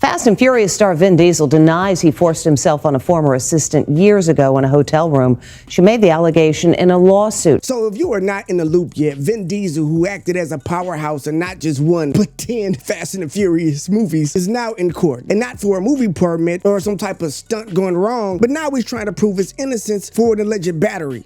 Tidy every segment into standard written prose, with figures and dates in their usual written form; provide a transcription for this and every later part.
Fast and Furious star Vin Diesel denies he forced himself on a former assistant years ago in a hotel room. She made the allegation in a lawsuit. So if you are not in the loop yet, Vin Diesel, who acted as a powerhouse in not just one, but 10 Fast and Furious movies, is now in court. And not for a movie permit or some type of stunt going wrong, but now he's trying to prove his innocence for an alleged battery.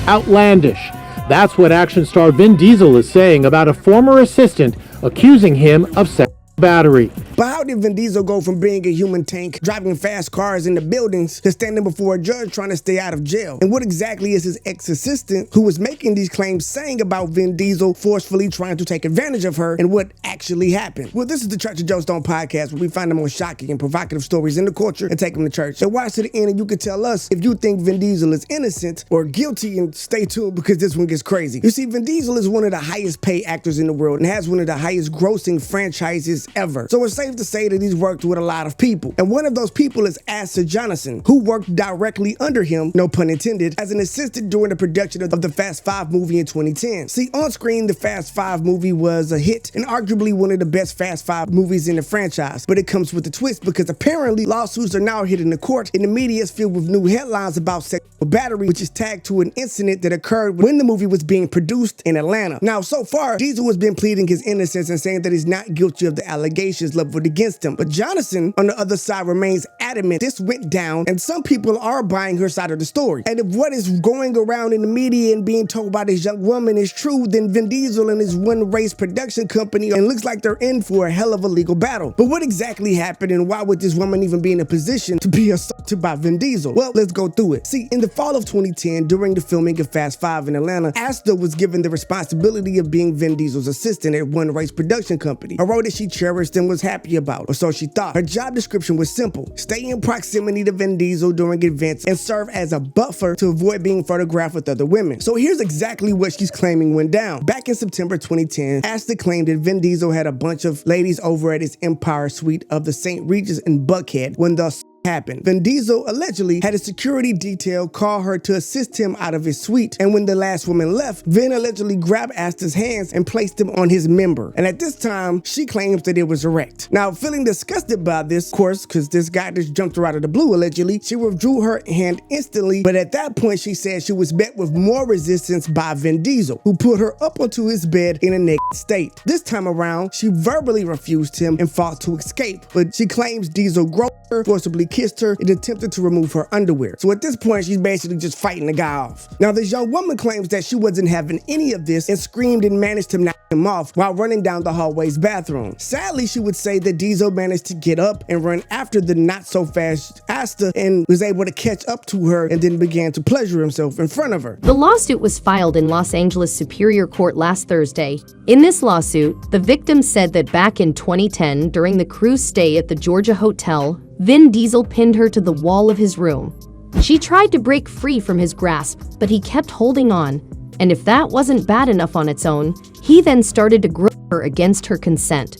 Outlandish. That's what action star Vin Diesel is saying about a former assistant accusing him of sexual battery. But how did Vin Diesel go from being a human tank, driving fast cars into buildings, to standing before a judge trying to stay out of jail? And what exactly is his ex-assistant who was making these claims saying about Vin Diesel forcefully trying to take advantage of her, and what actually happened? Well, this is the Church of Joe Stone podcast, where we find the most shocking and provocative stories in the culture and take them to church. And watch to the end and you can tell us if you think Vin Diesel is innocent or guilty, and stay tuned because this one gets crazy. You see, Vin Diesel is one of the highest paid actors in the world and has one of the highest grossing franchises ever. So it's safe to say that he's worked with a lot of people. And one of those people is Asta Jonasson, who worked directly under him, no pun intended, as an assistant during the production of the Fast 5 movie in 2010. See, on screen, the Fast 5 movie was a hit and arguably one of the best Fast 5 movies in the franchise. But it comes with a twist because apparently lawsuits are now hitting the court and the media is filled with new headlines about sexual battery, which is tagged to an incident that occurred when the movie was being produced in Atlanta. Now, so far, Diesel has been pleading his innocence and saying that he's not guilty of the allegations leveled against him. But Jonasson, on the other side, remains adamant this went down, and some people are buying her side of the story. And if what is going around in the media and being told by this young woman is true, then Vin Diesel and his One Race production company, and looks like they're in for a hell of a legal battle. But what exactly happened, and why would this woman even be in a position to be assaulted by Vin Diesel? Well, let's go through it. See, in the fall of 2010, during the filming of Fast 5 in Atlanta, Asta was given the responsibility of being Vin Diesel's assistant at One Race production company, a role that she cherished and was happy about, or so she thought. Her job description was simple: stay in proximity to Vin Diesel during events and serve as a buffer to avoid being photographed with other women. So here's exactly what she's claiming went down. Back in September 2010, Asta claimed that Vin Diesel had a bunch of ladies over at his Empire Suite of the St. Regis in Buckhead when the happened. Vin Diesel allegedly had a security detail call her to assist him out of his suite, and when the last woman left, Vin allegedly grabbed Asta's hands and placed them on his member. And at this time, she claims that it was erect. Now, feeling disgusted by this, of course, because this guy just jumped her out of the blue allegedly, she withdrew her hand instantly, but at that point, she said she was met with more resistance by Vin Diesel, who put her up onto his bed in a naked state. This time around, she verbally refused him and fought to escape, but she claims Diesel groped her, forcibly kissed her, and attempted to remove her underwear. So at this point, she's basically just fighting the guy off. Now, this young woman claims that she wasn't having any of this and screamed and managed to knock him off while running down the hallway's bathroom. Sadly, she would say that Diesel managed to get up and run after the not-so-fast Asta and was able to catch up to her and then began to pleasure himself in front of her. The lawsuit was filed in Los Angeles Superior Court last Thursday. In this lawsuit, the victim said that back in 2010, during the cruise stay at the Georgia Hotel, Vin Diesel pinned her to the wall of his room. She tried to break free from his grasp, but he kept holding on, and if that wasn't bad enough on its own, he then started to grope her against her consent.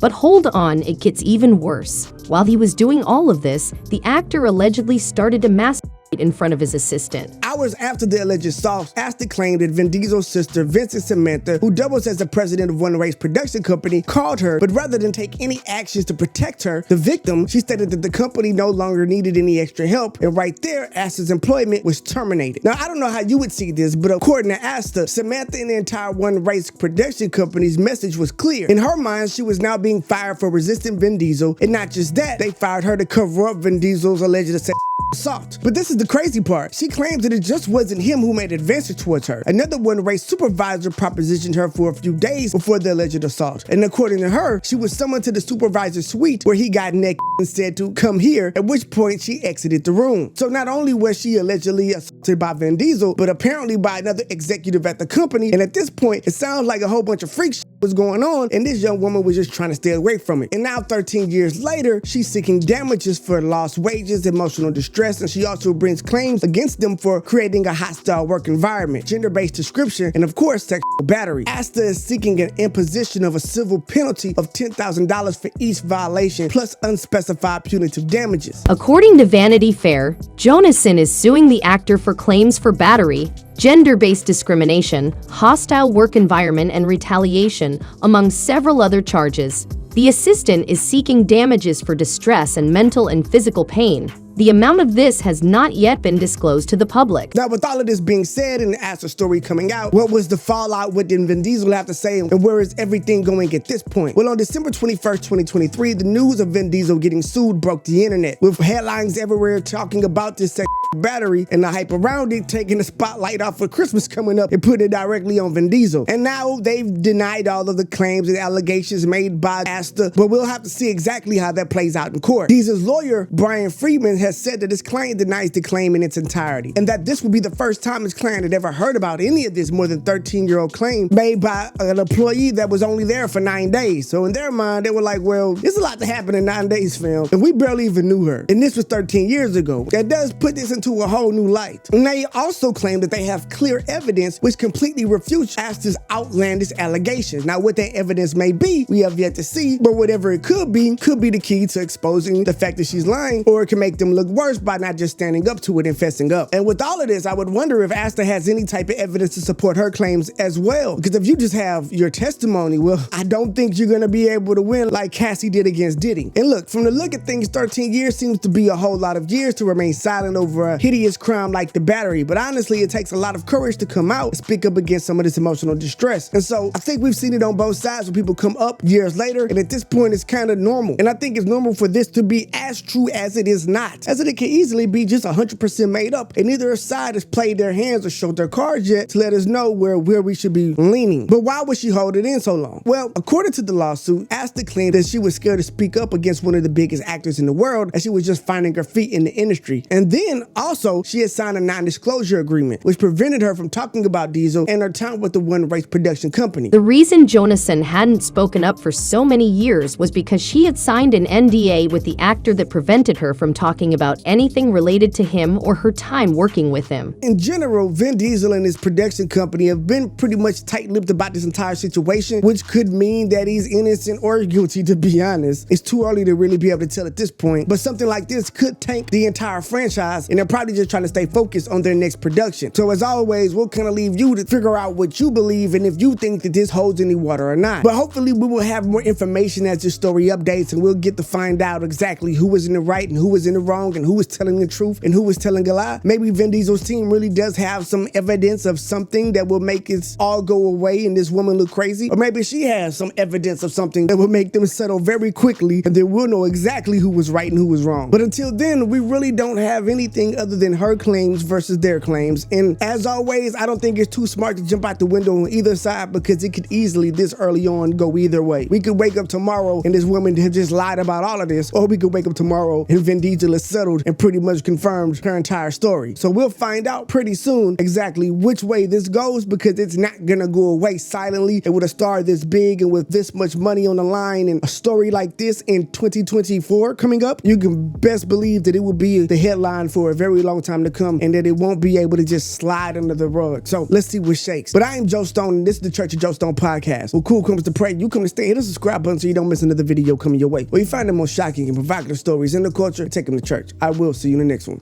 But hold on, it gets even worse. While he was doing all of this, the actor allegedly started to masturbate in front of his assistant. Hours after the alleged assault, Asta claimed that Vin Diesel's sister, Vincent Samantha, who doubles as the president of One Race production company, called her, but rather than take any actions to protect her, the victim, she stated that the company no longer needed any extra help, and right there, Asta's employment was terminated. Now, I don't know how you would see this, but according to Asta, Samantha and the entire One Race production company's message was clear. In her mind, she was now being fired for resisting Vin Diesel, and not just that, they fired her to cover up Vin Diesel's alleged assault. But this is the crazy part. She claims that it just wasn't him who made advances towards her. Another One Race supervisor propositioned her for a few days before the alleged assault. And according to her, she was summoned to the supervisor's suite where he got naked and said to come here, at which point she exited the room. So not only was she allegedly assaulted by Vin Diesel, but apparently by another executive at the company. And at this point, it sounds like a whole bunch of freak shit was going on, and this young woman was just trying to stay away from it. And now 13 years later, she's seeking damages for lost wages, emotional distress, and she also brings claims against them for creating a hostile work environment, gender-based description, and of course, sexual battery. Asta is seeking an imposition of a civil penalty of $10,000 for each violation, plus unspecified punitive damages. According to Vanity Fair, Jonasson is suing the actor for claims for battery, gender-based discrimination, hostile work environment, and retaliation, among several other charges. The assistant is seeking damages for distress and mental and physical pain. The amount of this has not yet been disclosed to the public. Now, with all of this being said and the Asta story coming out, what was the fallout? What did Vin Diesel have to say? And where is everything going at this point? Well, on December 21st, 2023, the news of Vin Diesel getting sued broke the internet, with headlines everywhere talking about this battery and the hype around it, taking the spotlight off of Christmas coming up and putting it directly on Vin Diesel. And now they've denied all of the claims and allegations made by Asta, but we'll have to see exactly how that plays out in court. Diesel's lawyer, Brian Friedman, has said that his client denies the claim in its entirety, and that this will be the first time his client had ever heard about any of this more than 13-year-old claim made by an employee that was only there for 9 days. So in their mind, they were like, well, there's a lot to happen in 9 days, film, and we barely even knew her. And this was 13 years ago. That does put this into a whole new light. And they also claim that they have clear evidence which completely refutes Asta's outlandish allegations. Now, what that evidence may be, we have yet to see, but whatever it could be the key to exposing the fact that she's lying, or it can make them look worse by not just standing up to it and fessing up. And with all of this, I would wonder if Asta has any type of evidence to support her claims as well. Because if you just have your testimony, well, I don't think you're gonna be able to win like Cassie did against Diddy. And look, from the look at things, 13 years seems to be a whole lot of years to remain silent over a hideous crime like the battery. But honestly, it takes a lot of courage to come out and speak up against some of this emotional distress. And so I think we've seen it on both sides when people come up years later, and at this point it's kind of normal. And I think it's normal for this to be as true as it is not, as it can easily be just 100% made up, and neither side has played their hands or showed their cards yet to let us know where we should be leaning. But why would she hold it in so long? Well, according to the lawsuit, Asta claimed that she was scared to speak up against one of the biggest actors in the world, as she was just finding her feet in the industry. And then also, she had signed a non-disclosure agreement, which prevented her from talking about Diesel and her time with the One Race production company. The reason JoeStone hadn't spoken up for so many years was because she had signed an NDA with the actor that prevented her from talking about anything related to him or her time working with him. In general, Vin Diesel and his production company have been pretty much tight-lipped about this entire situation, which could mean that he's innocent or guilty, to be honest. It's too early to really be able to tell at this point, but something like this could tank the entire franchise, and they're probably just trying to stay focused on their next production. So as always, we'll kind of leave you to figure out what you believe and if you think that this holds any water or not. But hopefully we will have more information as this story updates, and we'll get to find out exactly who was in the right and who was in the wrong and who was telling the truth and who was telling a lie. Maybe Vin Diesel's team really does have some evidence of something that will make it all go away and this woman look crazy. Or maybe she has some evidence of something that will make them settle very quickly, and then we'll know exactly who was right and who was wrong. But until then, we really don't have anything other than her claims versus their claims. And as always, I don't think it's too smart to jump out the window on either side, because it could easily, this early on, go either way. We could wake up tomorrow and this woman have just lied about all of this, or we could wake up tomorrow and Vin Diesel is settled and pretty much confirmed her entire story. So we'll find out pretty soon exactly which way this goes, because it's not gonna go away silently. And with a star this big and with this much money on the line and a story like this in 2024 coming up, you can best believe that it will be the headline for a very long time to come, and that it won't be able to just slide under the rug. So let's see what shakes. But I am Joe Stone, and this is the Church of Joe Stone podcast. Well, cool comes to pray. You come to stay. Hit the subscribe button so you don't miss another video coming your way, where you find the most shocking and provocative stories in the culture. Take them to church. I will see you in the next one.